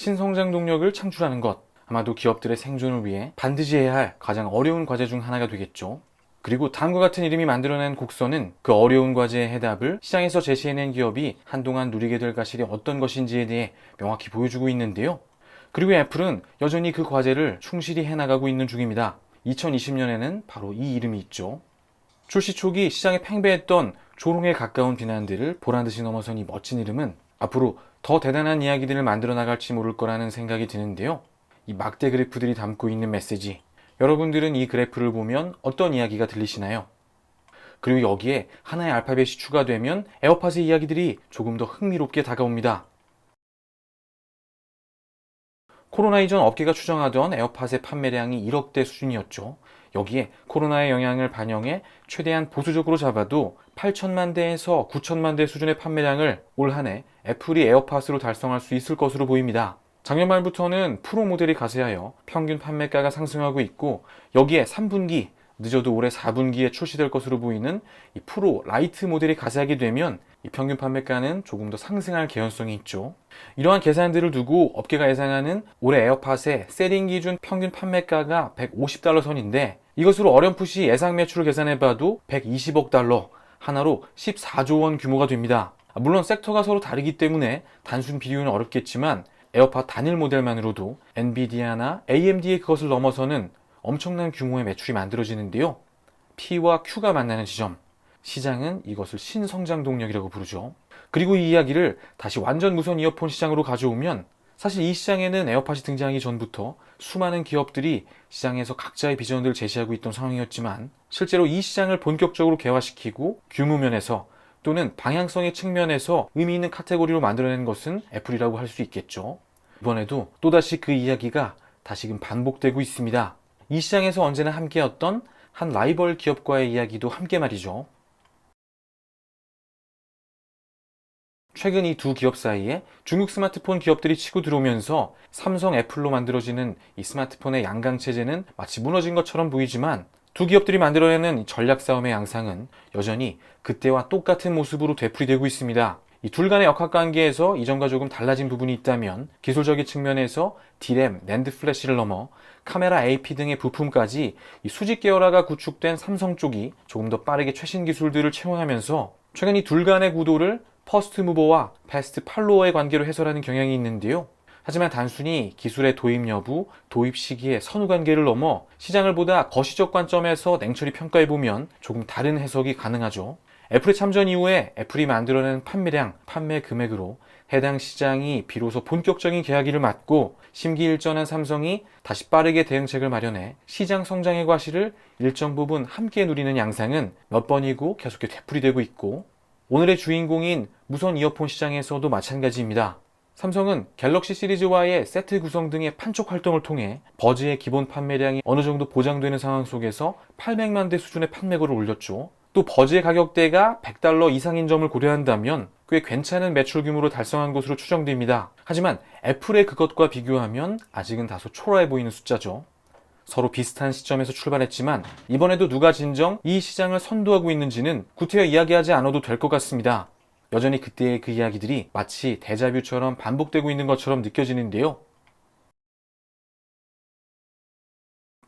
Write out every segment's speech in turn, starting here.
신성장 동력을 창출하는 것, 아마도 기업들의 생존을 위해 반드시 해야 할 가장 어려운 과제 중 하나가 되겠죠. 그리고 다음과 같은 이름이 만들어낸 곡선은 그 어려운 과제의 해답을 시장에서 제시해낸 기업이 한동안 누리게 될 가실이 어떤 것인지에 대해 명확히 보여주고 있는데요. 그리고 애플은 여전히 그 과제를 충실히 해나가고 있는 중입니다. 2020년에는 바로 이 이름이 있죠. 출시 초기 시장에 팽배했던 조롱에 가까운 비난들을 보란듯이 넘어선 이 멋진 이름은 앞으로 더 대단한 이야기들을 만들어 나갈지 모를 거라는 생각이 드는데요. 이 막대 그래프들이 담고 있는 메시지, 여러분들은 이 그래프를 보면 어떤 이야기가 들리시나요? 그리고 여기에 하나의 알파벳이 추가되면 에어팟의 이야기들이 조금 더 흥미롭게 다가옵니다. 코로나 이전 업계가 추정하던 에어팟의 판매량이 1억 대 수준이었죠. 여기에 코로나의 영향을 반영해 최대한 보수적으로 잡아도 8천만 대에서 9천만 대 수준의 판매량을 올 한 해 애플이 에어팟으로 달성할 수 있을 것으로 보입니다. 작년 말부터는 프로 모델이 가세하여 평균 판매가가 상승하고 있고, 여기에 3분기, 늦어도 올해 4분기에 출시될 것으로 보이는 이 프로 라이트 모델이 가세하게 되면 이 평균 판매가는 조금 더 상승할 개연성이 있죠. 이러한 계산들을 두고 업계가 예상하는 올해 에어팟의 세팅 기준 평균 판매가가 $150 선인데, 이것으로 어렴풋이 예상 매출을 계산해봐도 120억 달러, 하나로 14조 원 규모가 됩니다. 물론 섹터가 서로 다르기 때문에 단순 비교는 어렵겠지만 에어팟 단일 모델만으로도 엔비디아나 AMD의 그것을 넘어서는 엄청난 규모의 매출이 만들어지는데요. P와 Q가 만나는 지점, 시장은 이것을 신성장 동력이라고 부르죠. 그리고 이 이야기를 다시 완전 무선 이어폰 시장으로 가져오면, 사실 이 시장에는 에어팟이 등장하기 전부터 수많은 기업들이 시장에서 각자의 비전들을 제시하고 있던 상황이었지만, 실제로 이 시장을 본격적으로 개화시키고 규모 면에서 또는 방향성의 측면에서 의미 있는 카테고리로 만들어낸 것은 애플이라고 할 수 있겠죠. 이번에도 또다시 그 이야기가 다시금 반복되고 있습니다. 이 시장에서 언제나 함께였던 한 라이벌 기업과의 이야기도 함께 말이죠. 최근 이 두 기업 사이에 중국 스마트폰 기업들이 치고 들어오면서 삼성, 애플로 만들어지는 이 스마트폰의 양강체제는 마치 무너진 것처럼 보이지만, 두 기업들이 만들어내는 전략 싸움의 양상은 여전히 그때와 똑같은 모습으로 되풀이되고 있습니다. 이 둘 간의 역학관계에서 이전과 조금 달라진 부분이 있다면, 기술적인 측면에서 D램, 낸드 플래시를 넘어 카메라 AP 등의 부품까지 이 수직 계열화가 구축된 삼성 쪽이 조금 더 빠르게 최신 기술들을 채용하면서 최근 이 둘 간의 구도를 퍼스트 무버와 패스트 팔로워의 관계로 해설하는 경향이 있는데요. 하지만 단순히 기술의 도입 여부, 도입 시기의 선후 관계를 넘어 시장을 보다 거시적 관점에서 냉철히 평가해보면 조금 다른 해석이 가능하죠. 애플의 참전 이후에 애플이 만들어낸 판매량, 판매 금액으로 해당 시장이 비로소 본격적인 개화기를 맞고 심기일전한 삼성이 다시 빠르게 대응책을 마련해 시장 성장의 과실을 일정 부분 함께 누리는 양상은 몇 번이고 계속해 되풀이되고 있고, 오늘의 주인공인 무선 이어폰 시장에서도 마찬가지입니다. 삼성은 갤럭시 시리즈와의 세트 구성 등의 판촉 활동을 통해 버즈의 기본 판매량이 어느 정도 보장되는 상황 속에서 800만 대 수준의 판매고를 올렸죠. 또 버즈의 가격대가 $100 이상인 점을 고려한다면 꽤 괜찮은 매출 규모로 달성한 것으로 추정됩니다. 하지만 애플의 그것과 비교하면 아직은 다소 초라해 보이는 숫자죠. 서로 비슷한 시점에서 출발했지만 이번에도 누가 진정 이 시장을 선도하고 있는지는 구태여 이야기하지 않아도 될 것 같습니다. 여전히 그때의 그 이야기들이 마치 데자뷰처럼 반복되고 있는 것처럼 느껴지는데요.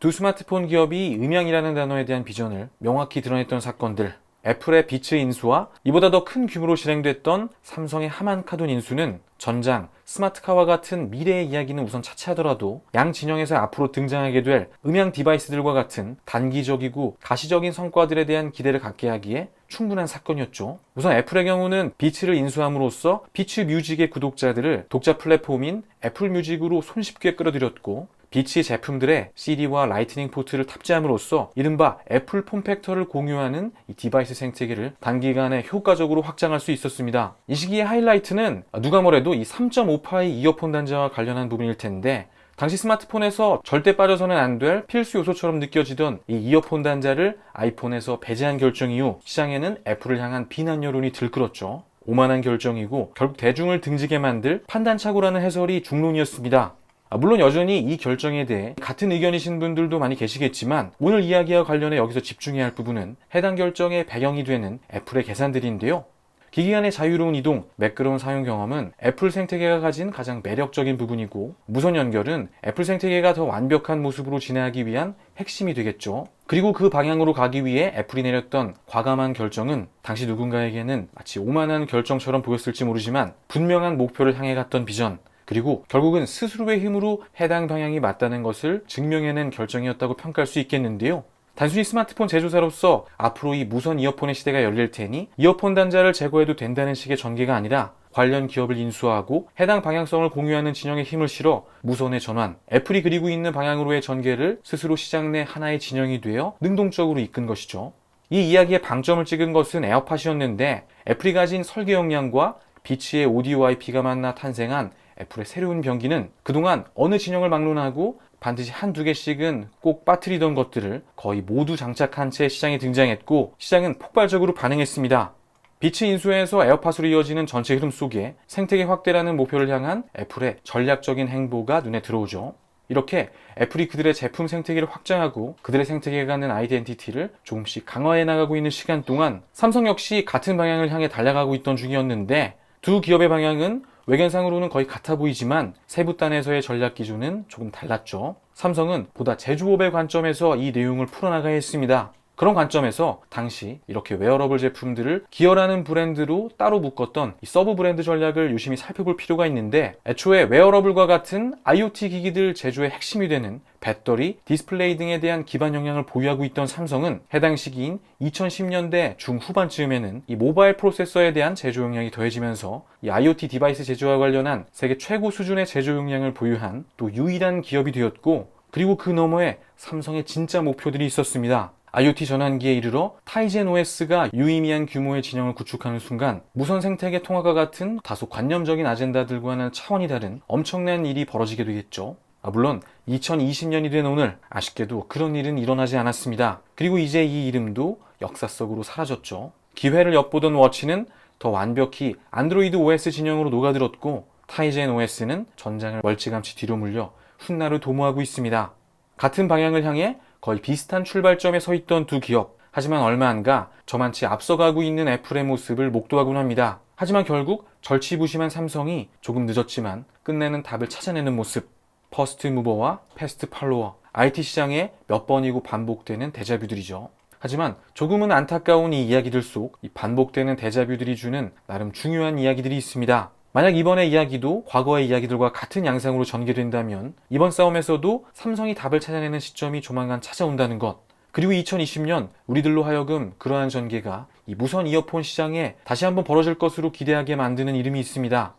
두 스마트폰 기업이 음향이라는 단어에 대한 비전을 명확히 드러냈던 사건들, 애플의 비츠 인수와 이보다 더 큰 규모로 실행됐던 삼성의 하만카돈 인수는 전장, 스마트카와 같은 미래의 이야기는 우선 차치하더라도 양 진영에서 앞으로 등장하게 될 음향 디바이스들과 같은 단기적이고 가시적인 성과들에 대한 기대를 갖게 하기에 충분한 사건이었죠. 우선 애플의 경우는 비츠를 인수함으로써 비츠 뮤직의 구독자들을 독자 플랫폼인 애플 뮤직으로 손쉽게 끌어들였고, 비치 제품들의 CD와 라이트닝 포트를 탑재함으로써 이른바 애플 폼팩터를 공유하는 이 디바이스 생태계를 단기간에 효과적으로 확장할 수 있었습니다. 이 시기의 하이라이트는 누가 뭐래도 이 3.5파이 이어폰 단자와 관련한 부분일 텐데, 당시 스마트폰에서 절대 빠져서는 안 될 필수 요소처럼 느껴지던 이 이어폰 단자를 아이폰에서 배제한 결정 이후 시장에는 애플을 향한 비난 여론이 들끓었죠. 오만한 결정이고 결국 대중을 등지게 만들 판단착오라는 해설이 중론이었습니다. 물론 여전히 이 결정에 대해 같은 의견이신 분들도 많이 계시겠지만, 오늘 이야기와 관련해 여기서 집중해야 할 부분은 해당 결정의 배경이 되는 애플의 계산들인데요. 기기 간의 자유로운 이동, 매끄러운 사용 경험은 애플 생태계가 가진 가장 매력적인 부분이고, 무선 연결은 애플 생태계가 더 완벽한 모습으로 진행하기 위한 핵심이 되겠죠. 그리고 그 방향으로 가기 위해 애플이 내렸던 과감한 결정은 당시 누군가에게는 마치 오만한 결정처럼 보였을지 모르지만 분명한 목표를 향해 갔던 비전, 그리고 결국은 스스로의 힘으로 해당 방향이 맞다는 것을 증명해낸 결정이었다고 평가할 수 있겠는데요. 단순히 스마트폰 제조사로서 앞으로 이 무선 이어폰의 시대가 열릴 테니 이어폰 단자를 제거해도 된다는 식의 전개가 아니라 관련 기업을 인수하고 해당 방향성을 공유하는 진영에 힘을 실어 무선의 전환, 애플이 그리고 있는 방향으로의 전개를 스스로 시장 내 하나의 진영이 되어 능동적으로 이끈 것이죠. 이 이야기에 방점을 찍은 것은 에어팟이었는데, 애플이 가진 설계 역량과 비치의 오디오 IP가 만나 탄생한 애플의 새로운 병기는 그동안 어느 진영을 막론하고 반드시 한두 개씩은 꼭 빠뜨리던 것들을 거의 모두 장착한 채 시장에 등장했고, 시장은 폭발적으로 반응했습니다. 비치 인수에서 에어팟으로 이어지는 전체 흐름 속에 생태계 확대라는 목표를 향한 애플의 전략적인 행보가 눈에 들어오죠. 이렇게 애플이 그들의 제품 생태계를 확장하고 그들의 생태계가 갖는 아이덴티티를 조금씩 강화해 나가고 있는 시간 동안 삼성 역시 같은 방향을 향해 달려가고 있던 중이었는데, 두 기업의 방향은 외견상으로는 거의 같아 보이지만 세부단에서의 전략 기준은 조금 달랐죠. 삼성은 보다 제조업의 관점에서 이 내용을 풀어나가야 했습니다. 그런 관점에서 당시 이렇게 웨어러블 제품들을 기어라는 브랜드로 따로 묶었던 이 서브 브랜드 전략을 유심히 살펴볼 필요가 있는데, 애초에 웨어러블과 같은 IoT 기기들 제조의 핵심이 되는 배터리, 디스플레이 등에 대한 기반 역량을 보유하고 있던 삼성은 해당 시기인 2010년대 중후반쯤에는 이 모바일 프로세서에 대한 제조 역량이 더해지면서 이 IoT 디바이스 제조와 관련한 세계 최고 수준의 제조 역량을 보유한 또 유일한 기업이 되었고, 그리고 그 너머에 삼성의 진짜 목표들이 있었습니다. IoT 전환기에 이르러 타이젠 OS가 유의미한 규모의 진영을 구축하는 순간 무선 생태계 통합과 같은 다소 관념적인 아젠다들과는 차원이 다른 엄청난 일이 벌어지게 되겠죠. 물론 2020년이 된 오늘 아쉽게도 그런 일은 일어나지 않았습니다. 그리고 이제 이 이름도 역사 속으로 사라졌죠. 기회를 엿보던 워치는 더 완벽히 안드로이드 OS 진영으로 녹아들었고, 타이젠 OS는 전장을 멀찌감치 뒤로 물려 훗날을 도모하고 있습니다. 같은 방향을 향해 거의 비슷한 출발점에 서 있던 두 기업, 하지만 얼마 안가 저만치 앞서가고 있는 애플의 모습을 목도하곤 합니다. 하지만 결국 절치부심한 삼성이 조금 늦었지만 끝내는 답을 찾아내는 모습, 퍼스트 무버와 패스트 팔로워, IT 시장에 몇 번이고 반복되는 데자뷰들이죠. 하지만 조금은 안타까운 이 이야기들 속 이 반복되는 데자뷰들이 주는 나름 중요한 이야기들이 있습니다. 만약 이번의 이야기도 과거의 이야기들과 같은 양상으로 전개된다면 이번 싸움에서도 삼성이 답을 찾아내는 시점이 조만간 찾아온다는 것, 그리고 2020년 우리들로 하여금 그러한 전개가 이 무선 이어폰 시장에 다시 한번 벌어질 것으로 기대하게 만드는 이름이 있습니다.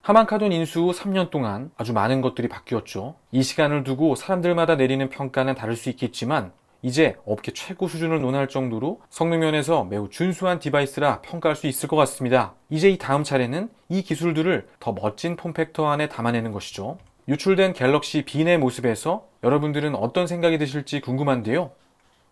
하만카돈 인수 후 3년 동안 아주 많은 것들이 바뀌었죠. 이 시간을 두고 사람들마다 내리는 평가는 다를 수 있겠지만 이제 업계 최고 수준을 논할 정도로 성능 면에서 매우 준수한 디바이스라 평가할 수 있을 것 같습니다. 이제 이 다음 차례는 이 기술들을 더 멋진 폼팩터 안에 담아내는 것이죠. 유출된 갤럭시 B의 모습에서 여러분들은 어떤 생각이 드실지 궁금한데요.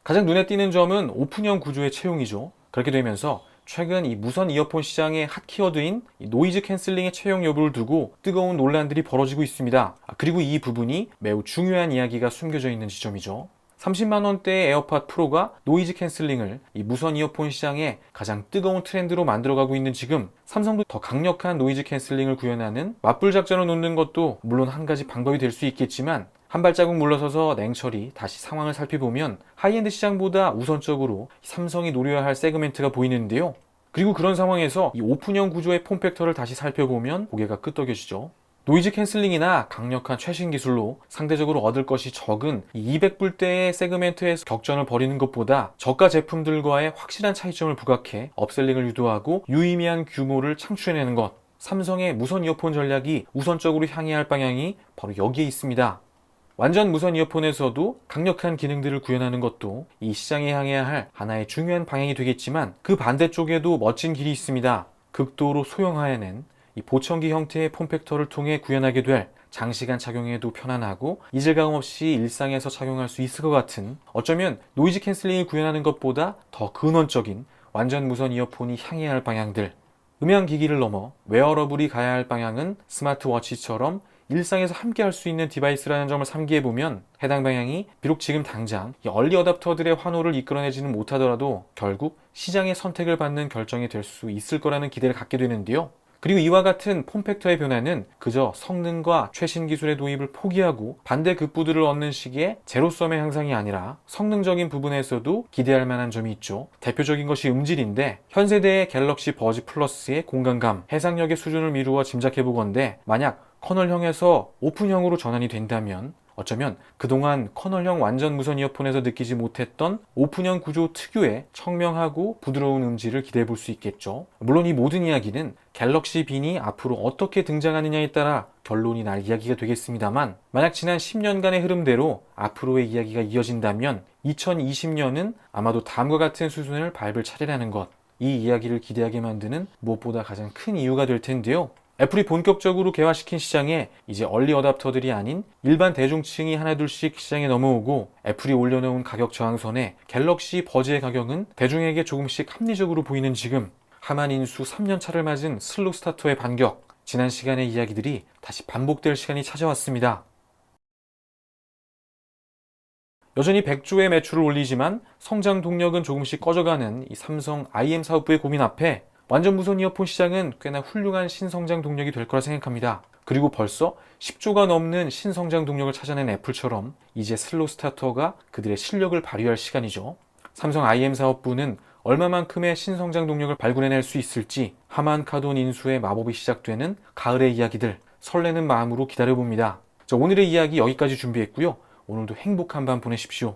가장 눈에 띄는 점은 오픈형 구조의 채용이죠. 그렇게 되면서 최근 이 무선 이어폰 시장의 핫 키워드인 노이즈 캔슬링의 채용 여부를 두고 뜨거운 논란들이 벌어지고 있습니다. 그리고 이 부분이 매우 중요한 이야기가 숨겨져 있는 지점이죠. 30만 원대의 에어팟 프로가 노이즈 캔슬링을 이 무선 이어폰 시장의 가장 뜨거운 트렌드로 만들어가고 있는 지금, 삼성도 더 강력한 노이즈 캔슬링을 구현하는 맞불 작전을 놓는 것도 물론 한 가지 방법이 될 수 있겠지만, 한 발자국 물러서서 냉철히 다시 상황을 살펴보면 하이엔드 시장보다 우선적으로 삼성이 노려야 할 세그멘트가 보이는데요. 그리고 그런 상황에서 이 오픈형 구조의 폼팩터를 다시 살펴보면 고개가 끄덕여지죠. 노이즈 캔슬링이나 강력한 최신 기술로 상대적으로 얻을 것이 적은 200불대의 세그멘트에서 격전을 벌이는 것보다 저가 제품들과의 확실한 차이점을 부각해 업셀링을 유도하고 유의미한 규모를 창출해내는 것, 삼성의 무선 이어폰 전략이 우선적으로 향해야 할 방향이 바로 여기에 있습니다. 완전 무선 이어폰에서도 강력한 기능들을 구현하는 것도 이 시장에 향해야 할 하나의 중요한 방향이 되겠지만, 그 반대쪽에도 멋진 길이 있습니다. 극도로 소형화해낸 이 보청기 형태의 폼팩터를 통해 구현하게 될 장시간 착용해도 편안하고 이질감 없이 일상에서 착용할 수 있을 것 같은, 어쩌면 노이즈 캔슬링을 구현하는 것보다 더 근원적인 완전 무선 이어폰이 향해야 할 방향들, 음향 기기를 넘어 웨어러블이 가야 할 방향은 스마트워치처럼 일상에서 함께 할 수 있는 디바이스라는 점을 상기해보면 해당 방향이 비록 지금 당장 이 얼리 어답터들의 환호를 이끌어내지는 못하더라도 결국 시장의 선택을 받는 결정이 될 수 있을 거라는 기대를 갖게 되는데요. 그리고 이와 같은 폼팩터의 변화는 그저 성능과 최신 기술의 도입을 포기하고 반대 급부들을 얻는 시기에 제로섬의 향상이 아니라 성능적인 부분에서도 기대할 만한 점이 있죠. 대표적인 것이 음질인데 현 세대의 갤럭시 버즈 플러스의 공간감, 해상력의 수준을 미루어 짐작해보건대 만약 커널형에서 오픈형으로 전환이 된다면 어쩌면 그동안 커널형 완전 무선 이어폰에서 느끼지 못했던 오픈형 구조 특유의 청명하고 부드러운 음질을 기대해 볼 수 있겠죠. 물론 이 모든 이야기는 갤럭시 빈이 앞으로 어떻게 등장하느냐에 따라 결론이 날 이야기가 되겠습니다만 만약 지난 10년간의 흐름대로 앞으로의 이야기가 이어진다면 2020년은 아마도 다음과 같은 수준을 밟을 차례라는 것, 이 이야기를 기대하게 만드는 무엇보다 가장 큰 이유가 될 텐데요. 애플이 본격적으로 개화시킨 시장에 이제 얼리 어답터들이 아닌 일반 대중층이 하나둘씩 시장에 넘어오고 애플이 올려놓은 가격 저항선에 갤럭시 버즈의 가격은 대중에게 조금씩 합리적으로 보이는 지금 하만 인수 3년 차를 맞은 슬로우 스타터의 반격, 지난 시간의 이야기들이 다시 반복될 시간이 찾아왔습니다. 여전히 100조의 매출을 올리지만 성장 동력은 조금씩 꺼져가는 이 삼성 IM 사업부의 고민 앞에 완전 무선 이어폰 시장은 꽤나 훌륭한 신성장 동력이 될 거라 생각합니다. 그리고 벌써 10조가 넘는 신성장 동력을 찾아낸 애플처럼 이제 슬로우 스타터가 그들의 실력을 발휘할 시간이죠. 삼성 IM 사업부는 얼마만큼의 신성장 동력을 발굴해낼 수 있을지 하만 카돈 인수의 마법이 시작되는 가을의 이야기들 설레는 마음으로 기다려봅니다. 자, 오늘의 이야기 여기까지 준비했고요. 오늘도 행복한 밤 보내십시오.